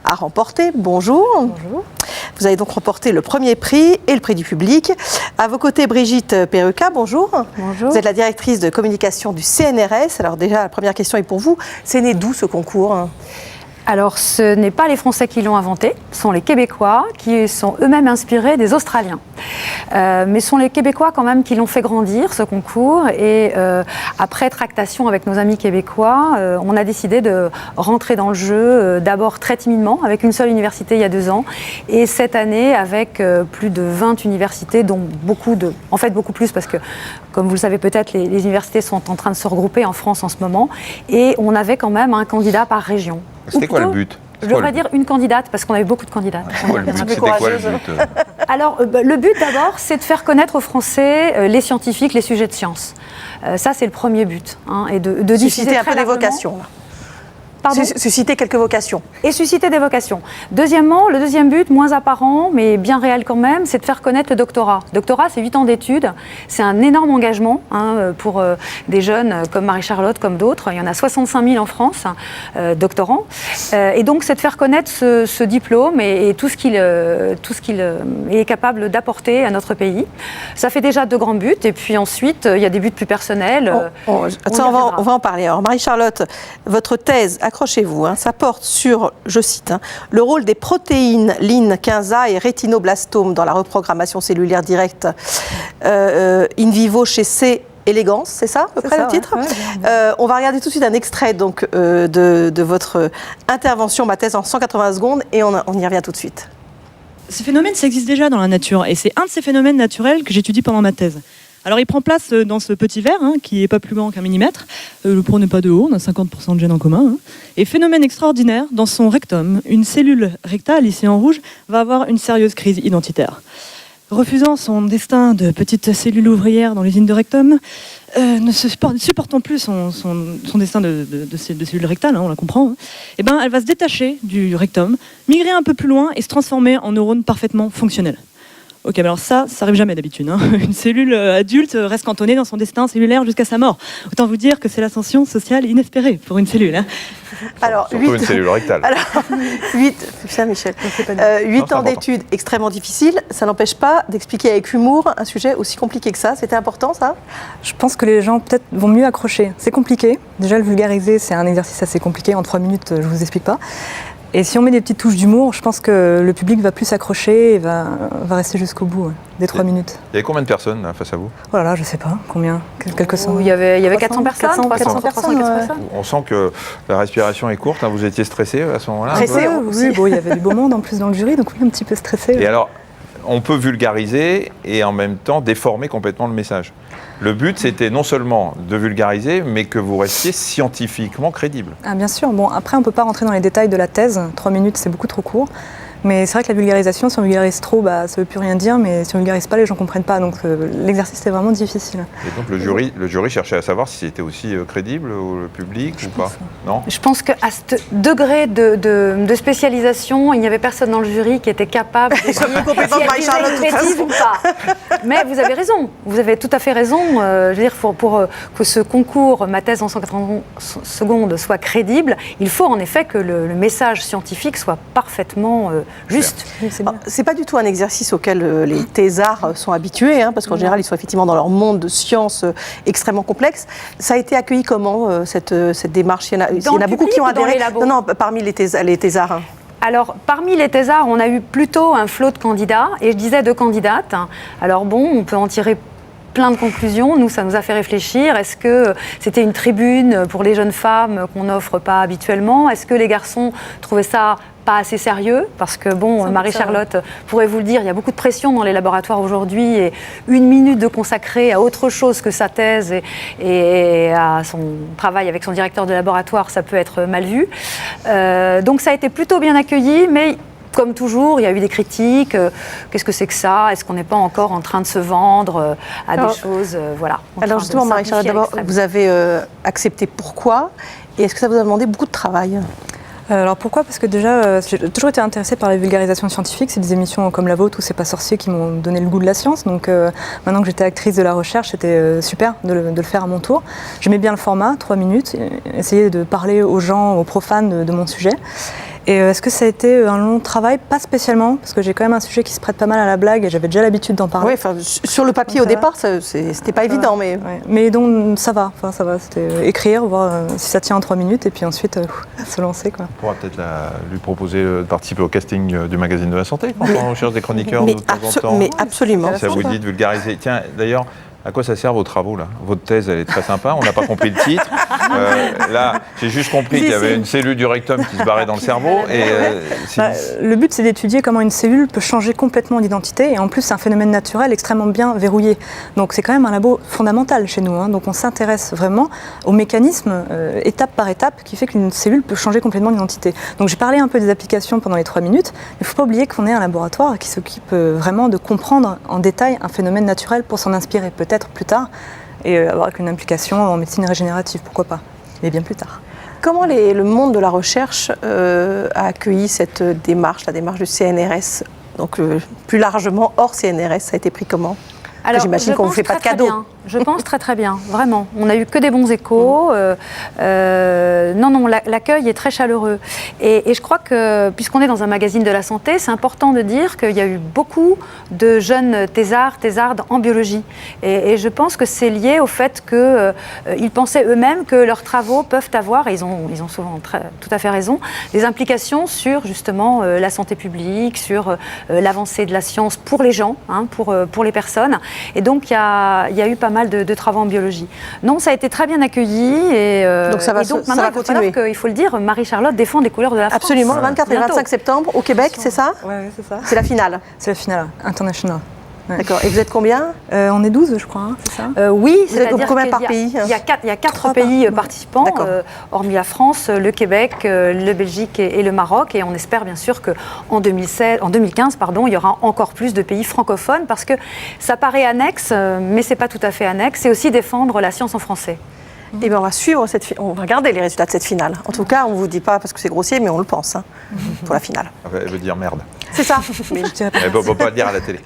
à remporter. Bonjour. Bonjour. Vous avez donc remporté le premier prix et le prix du public. À vos côtés, Brigitte Perruca, bonjour. Bonjour. Vous êtes la directrice de communication du CNRS. Alors déjà, la première question est pour vous. C'est né d'où ce concours ? Alors, ce n'est pas les Français qui l'ont inventé, ce sont les Québécois qui sont eux-mêmes inspirés des Australiens. Mais ce sont les Québécois quand même qui l'ont fait grandir, ce concours. Et après tractation avec nos amis québécois, on a décidé de rentrer dans le jeu, d'abord très timidement, avec une seule université il y a 2 ans. Et cette année, avec plus de 20 universités, dont beaucoup plus, parce que, comme vous le savez peut-être, les universités sont en train de se regrouper en France en ce moment. Et on avait quand même un candidat par région. C'était quoi le but ? Je devrais dire une candidate, parce qu'on avait beaucoup de candidates. C'était quoi le but ? Alors, le but d'abord, c'est de faire connaître aux Français les scientifiques, les sujets de science. Ça, c'est le premier but. Et de susciter un peu des vocations. Pardon ? Susciter quelques vocations. Et susciter des vocations. Deuxièmement, le deuxième but, moins apparent, mais bien réel quand même, c'est de faire connaître le doctorat. Le doctorat, c'est 8 ans d'études. C'est un énorme engagement pour des jeunes comme Marie-Charlotte, comme d'autres. Il y en a 65 000 en France, doctorants. Et donc, c'est de faire connaître ce diplôme et tout ce qu'il est capable d'apporter à notre pays. Ça fait déjà 2 grands buts. Et puis ensuite, il y a des buts plus personnels. On va en parler. Alors, Marie-Charlotte, votre thèse, accrochez-vous, ça porte sur, je cite, le rôle des protéines LIN15A et rétinoblastome dans la reprogrammation cellulaire directe in vivo chez C. elegans, c'est ça à peu près le titre ? On va regarder tout de suite un extrait donc, de votre intervention, ma thèse en 180 secondes, et on y revient tout de suite. Ce phénomène, ça existe déjà dans la nature, et c'est un de ces phénomènes naturels que j'étudie pendant ma thèse. Alors il prend place dans ce petit verre, qui n'est pas plus grand qu'1 millimètre. Le pot n'est pas de haut, on a 50% de gènes en commun. Et phénomène extraordinaire, dans son rectum, une cellule rectale, ici en rouge, va avoir une sérieuse crise identitaire. Refusant son destin de petite cellule ouvrière dans l'usine de rectum, ne supportant plus son destin de cellule rectale, on la comprend, et ben, elle va se détacher du rectum, migrer un peu plus loin et se transformer en neurone parfaitement fonctionnel. Ok, mais alors ça arrive jamais d'habitude. Une cellule adulte reste cantonnée dans son destin cellulaire jusqu'à sa mort. Autant vous dire que c'est l'ascension sociale inespérée pour une cellule. Alors, surtout une cellule rectale. Alors, 8 ans d'études extrêmement difficiles, ça n'empêche pas d'expliquer avec humour un sujet aussi compliqué que ça. C'était important, ça ? Je pense que les gens peut-être vont mieux accrocher. C'est compliqué. Déjà, le vulgariser, c'est un exercice assez compliqué. En 3 minutes, je vous explique pas. Et si on met des petites touches d'humour, je pense que le public va plus s'accrocher et va rester jusqu'au bout des 3 minutes. Il y avait combien de personnes là, face à vous ? Oh là là, je sais pas, combien ? Quelques cent. Il y avait 400 personnes, 400 personnes. On sent que la respiration est courte, vous étiez stressé à ce moment-là ? Stressé, oui, bon, il y avait du beau monde en plus dans le jury, donc oui, un petit peu stressé. Et alors, on peut vulgariser et en même temps déformer complètement le message. Le but, c'était non seulement de vulgariser, mais que vous restiez scientifiquement crédible. Ah, bien sûr. Bon, après, on ne peut pas rentrer dans les détails de la thèse. 3 minutes, c'est beaucoup trop court. Mais c'est vrai que la vulgarisation, si on vulgarise trop, ça ne veut plus rien dire. Mais si on ne vulgarise pas, les gens ne comprennent pas. Donc l'exercice est vraiment difficile. Et donc le jury cherchait à savoir si c'était aussi crédible au public ou pas ? Non ? Je pense qu'à ce degré de spécialisation, il n'y avait personne dans le jury qui était capable de dire si elle disait une bêtise ou pas. Mais vous avez raison, vous avez tout à fait raison. Je veux dire, pour que ce concours, ma thèse en 180 secondes, soit crédible, il faut en effet que le message scientifique soit parfaitement juste. C'est pas du tout un exercice auquel les thésards sont habitués, parce qu'en général, ils sont effectivement dans leur monde de sciences extrêmement complexe. Ça a été accueilli comment, cette démarche ? Il y en a beaucoup qui ont adhéré. Non, parmi les thésards. Alors, parmi les thésards, on a eu plutôt un flot de candidats, et je disais 2 candidates. Alors bon, on peut en tirer plein de conclusions. Nous, ça nous a fait réfléchir. Est-ce que c'était une tribune pour les jeunes femmes qu'on n'offre pas habituellement ? Est-ce que les garçons trouvaient ça pas assez sérieux, parce que Marie-Charlotte pourrait vous le dire, il y a beaucoup de pression dans les laboratoires aujourd'hui, et 1 minute de consacrer à autre chose que sa thèse et à son travail avec son directeur de laboratoire, ça peut être mal vu. Donc ça a été plutôt bien accueilli, mais comme toujours, il y a eu des critiques. Qu'est-ce que c'est que ça ? Est-ce qu'on n'est pas encore en train de se vendre à des choses voilà. Alors justement, Marie-Charlotte, d'abord, vous avez accepté pourquoi ? Et est-ce que ça vous a demandé beaucoup de travail ? Alors pourquoi ? Parce que déjà, j'ai toujours été intéressée par la vulgarisation scientifique. C'est des émissions comme la vôtre ou C'est pas sorcier qui m'ont donné le goût de la science. Donc maintenant que j'étais actrice de la recherche, c'était super de le faire à mon tour. J'aimais bien le format, 3 minutes, essayer de parler aux gens, aux profanes de mon sujet. Et est-ce que ça a été un long travail? Pas spécialement, parce que j'ai quand même un sujet qui se prête pas mal à la blague et j'avais déjà l'habitude d'en parler. Oui, sur le papier au départ, c'était pas évident, mais... Ouais. Mais donc ça va, c'était écrire, voir si ça tient en 3 minutes et puis ensuite se lancer, quoi. On pourra peut-être lui proposer de participer au casting du magazine de la santé quand on recherche des chroniqueurs de temps en temps. Mais absolument. Ça vous dit de vulgariser. Tiens, d'ailleurs, à quoi ça sert vos travaux là? Votre thèse, elle est très sympa, on n'a pas compris le titre. Là, j'ai juste compris qu'il y avait une cellule du rectum qui se barrait dans le cerveau. Et, le but, c'est d'étudier comment une cellule peut changer complètement d'identité. Et en plus, c'est un phénomène naturel extrêmement bien verrouillé. Donc c'est quand même un labo fondamental chez nous. Hein. Donc on s'intéresse vraiment au mécanisme, étape par étape, qui fait qu'une cellule peut changer complètement d'identité. Donc j'ai parlé un peu des applications pendant les 3 minutes. Mais il ne faut pas oublier qu'on est un laboratoire qui s'occupe vraiment de comprendre en détail un phénomène naturel pour s'en inspirer peut-être plus tard et avoir une implication en médecine régénérative, pourquoi pas, mais bien plus tard. Comment le monde de la recherche a accueilli cette démarche, la démarche du CNRS, donc plus largement hors CNRS, ça a été pris comment? Alors, j'imagine qu'on ne vous fait pas de cadeaux. Je pense très bien, vraiment. On n'a eu que des bons échos. Non, l'accueil est très chaleureux. Et je crois que, puisqu'on est dans un magazine de la santé, c'est important de dire qu'il y a eu beaucoup de jeunes thésardes en biologie. Et je pense que c'est lié au fait qu'ils pensaient eux-mêmes que leurs travaux peuvent avoir, et ils ont souvent tout à fait raison, des implications sur justement la santé publique, sur l'avancée de la science pour les gens, hein, pour les personnes. Et donc, il y a eu pas mal de travaux en biologie. Non, ça a été très bien accueilli. Donc, ça va continuer. Il faut le dire, Marie-Charlotte défend les couleurs de la France. Absolument, le 24 et 25 septembre au Québec, c'est ça? Oui, c'est ça. C'est la finale? C'est la finale internationale. Ouais. D'accord. Et vous êtes combien? On est 12, je crois, hein, c'est ça? Oui, vous êtes combien par pays? Il y a 4 pays participants, hormis la France, le Québec, le Belgique et le Maroc. Et on espère bien sûr qu'en 2015, il y aura encore plus de pays francophones parce que ça paraît annexe, mais ce n'est pas tout à fait annexe. C'est aussi défendre la science en français. Eh bien, on va suivre on va regarder les résultats de cette finale. En tout cas, on ne vous dit pas parce que c'est grossier, mais on le pense pour la finale. Elle veut dire merde. C'est ça. Elle ne peut pas le dire à la télé.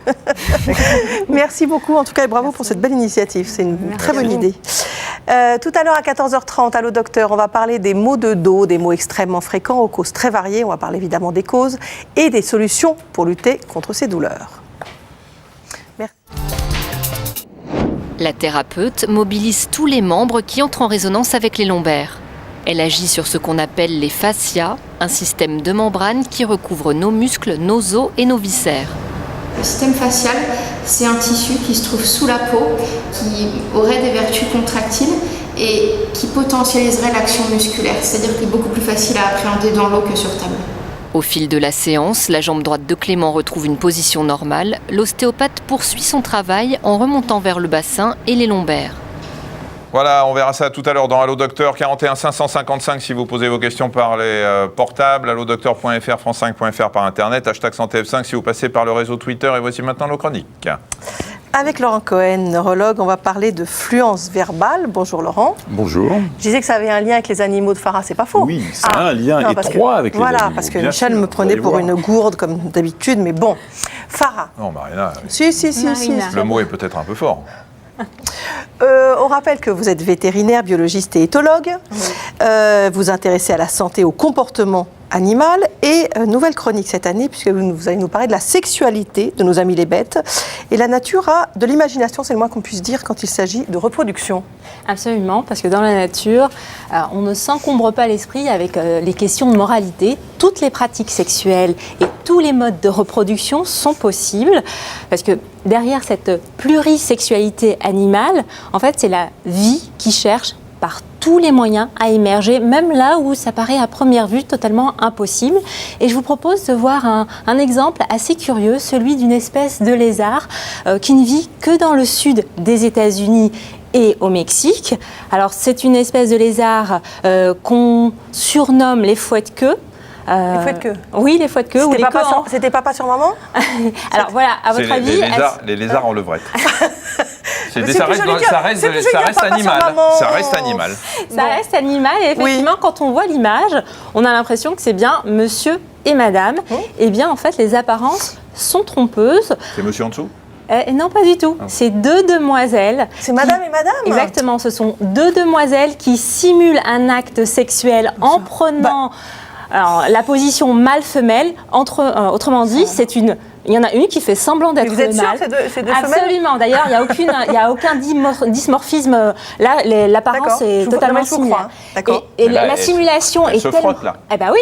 Merci beaucoup, en tout cas, et bravo pour cette belle initiative. C'est une très bonne idée. Tout à l'heure, à 14h30, Allô Docteur, on va parler des maux de dos, des maux extrêmement fréquents, aux causes très variées. On va parler évidemment des causes et des solutions pour lutter contre ces douleurs. Merci. La thérapeute mobilise tous les membres qui entrent en résonance avec les lombaires. Elle agit sur ce qu'on appelle les fascias, un système de membranes qui recouvre nos muscles, nos os et nos viscères. Le système facial, c'est un tissu qui se trouve sous la peau, qui aurait des vertus contractiles et qui potentialiserait l'action musculaire, c'est-à-dire qu'il est beaucoup plus facile à appréhender dans l'eau que sur table. Au fil de la séance, la jambe droite de Clément retrouve une position normale. L'ostéopathe poursuit son travail en remontant vers le bassin et les lombaires. Voilà, on verra ça tout à l'heure dans Allô Docteur, 41 555 si vous posez vos questions par les portables, allodocteur.fr, france5.fr par internet, hashtag santé F5 si vous passez par le réseau Twitter. Et voici maintenant nos chroniques. Avec Laurent Cohen, neurologue, on va parler de fluence verbale. Bonjour Laurent. Bonjour. Je disais que ça avait un lien avec les animaux de Farah, c'est pas faux. Oui, ça a un lien étroit avec les animaux. Voilà, parce que Michel me prenait pour une gourde comme d'habitude, mais bon. Farah. Non, Marina. Si. Le mot est peut-être un peu fort. On rappelle que vous êtes vétérinaire, biologiste et éthologue. Vous intéressez à la santé, au comportement animal. Et nouvelle chronique cette année, puisque vous allez nous parler de la sexualité de nos amis les bêtes. Et la nature a de l'imagination, c'est le moins qu'on puisse dire, quand il s'agit de reproduction. Absolument, parce que dans la nature, on ne s'encombre pas l'esprit avec les questions de moralité. Toutes les pratiques sexuelles et tous les modes de reproduction sont possibles, parce que derrière cette plurisexualité animale, en fait, c'est la vie qui cherche par tous les moyens à émerger, même là où ça paraît à première vue totalement impossible. Et je vous propose de voir un exemple assez curieux, celui d'une espèce de lézard qui ne vit que dans le sud des États-Unis et au Mexique. Alors c'est une espèce de lézard qu'on surnomme les fouettes-queues. Les fouettes-queues. Oui, les fouettes-queues. C'était papa sur maman. Alors voilà, à votre avis... Les lézards en levrette. Ça reste animal. Ça reste animal. Ça reste animal. Et effectivement, quand on voit l'image, on a l'impression que c'est bien monsieur et madame. Et bien, en fait, les apparences sont trompeuses. C'est monsieur en dessous ? Non, pas du tout. C'est deux demoiselles. C'est madame et madame ? Exactement. Ce sont deux demoiselles qui simulent un acte sexuel en prenant Alors, la position mâle-femelle, autrement dit, il y en a une qui fait semblant d'être le mâle. Vous êtes sûr c'est deux femelles? Absolument. D'ailleurs, il n'y a aucun dimorphisme. Là, l'apparence est totalement similaire. Et là, la simulation elle est se tellement... frotte, là. Eh ben oui.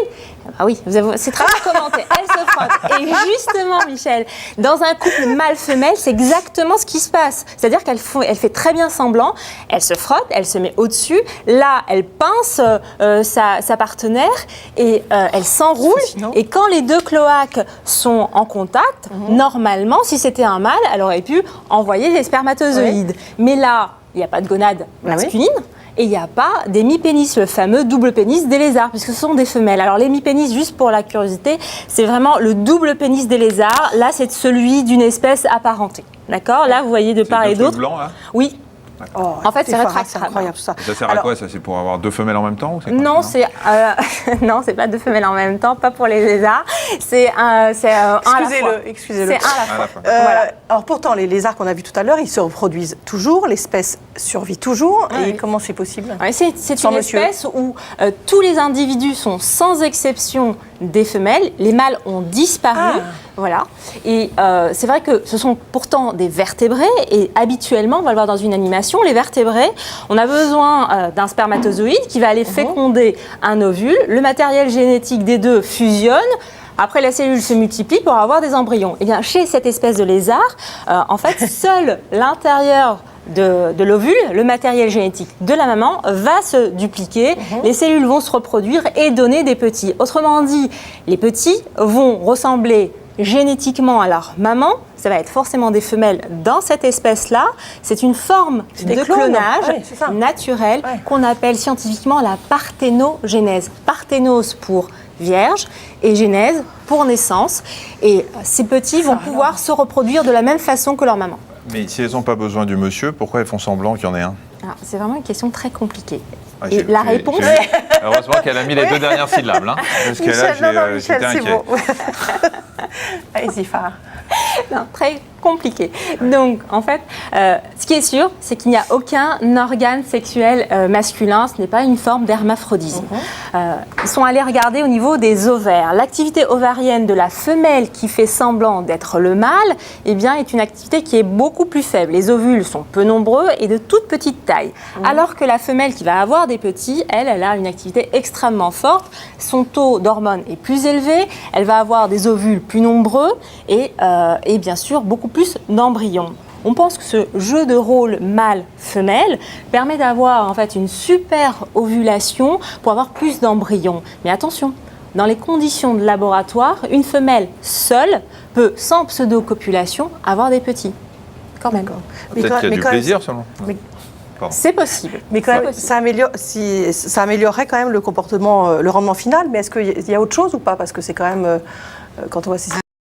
Ah oui, c'est très bien commenté. Elle se frotte. Et justement, Michel, dans un couple mâle-femelle, c'est exactement ce qui se passe. C'est-à-dire qu'elle fait très bien semblant. Elle se frotte, elle se met au-dessus. Là, elle pince sa partenaire et elle s'enroule. Et quand les deux cloaques sont en contact, normalement, si c'était un mâle, elle aurait pu envoyer des spermatozoïdes. Mais là, il n'y a pas de gonade masculine. Et il n'y a pas d'hémipénis, le fameux double pénis des lézards, puisque ce sont des femelles. Alors l'hémipénis, juste pour la curiosité, c'est vraiment le double pénis des lézards. Là, c'est celui d'une espèce apparentée. D'accord ? Là, vous voyez de part et d'autre. Blanc, là ? Oui. Oh, en fait, c'est rétractable. C'est incroyable tout ça. Ça sert à quoi ça? C'est pour avoir deux femelles en même temps ou non, c'est pas deux femelles en même temps, pas pour les lézards. C'est un Excusez-le. C'est un à la fois. Alors pourtant, les lézards qu'on a vus tout à l'heure, ils se reproduisent toujours, l'espèce survit toujours. Et comment c'est possible? C'est une espèce où tous les individus sont sans exception des femelles. Les mâles ont disparu. Voilà. Et c'est vrai que ce sont pourtant des vertébrés et habituellement, on va le voir dans une animation, les vertébrés, on a besoin d'un spermatozoïde qui va aller féconder un ovule. Le matériel génétique des deux fusionne. Après, la cellule se multiplie pour avoir des embryons. Et bien, chez cette espèce de lézard, en fait, seul l'intérieur de l'ovule, le matériel génétique de la maman, va se dupliquer. Les cellules vont se reproduire et donner des petits. Autrement dit, les petits vont ressembler génétiquement à leur maman, ça va être forcément des femelles dans cette espèce-là. C'est une forme de clonage naturel qu'on appelle scientifiquement la parthénogénèse. Parthénose pour vierge et génèse pour naissance. Et ces petits vont pouvoir se reproduire de la même façon que leur maman. Mais si elles n'ont pas besoin du monsieur, pourquoi elles font semblant qu'il y en ait un? C'est vraiment une question très compliquée. Et la réponse... Heureusement qu'elle a mis les deux dernières syllabes, là. Parce que là, j'étais inquiet. Bon. Allez-y, Farah. Non, très compliqué. Donc, en fait, ce qui est sûr, c'est qu'il n'y a aucun organe sexuel masculin. Ce n'est pas une forme d'hermaphrodisme. Ils sont allés regarder au niveau des ovaires. L'activité ovarienne de la femelle qui fait semblant d'être le mâle, eh bien, est une activité qui est beaucoup plus faible. Les ovules sont peu nombreux et de toute petite taille. Alors que la femelle qui va avoir des petits, elle a une activité extrêmement forte. Son taux d'hormones est plus élevé. Elle va avoir des ovules plus nombreux et bien sûr beaucoup plus d'embryons. On pense que ce jeu de rôle mâle-femelle permet d'avoir en fait une super ovulation pour avoir plus d'embryons. Mais attention, dans les conditions de laboratoire, une femelle seule peut, sans pseudo-copulation, avoir des petits. Quand même. Peut-être qu'il y a du plaisir, selon. C'est possible. Mais quand même, ça améliorerait quand même le comportement, le rendement final. Mais est-ce qu'il y a autre chose ou pas? Parce que c'est quand même, quand on voit ces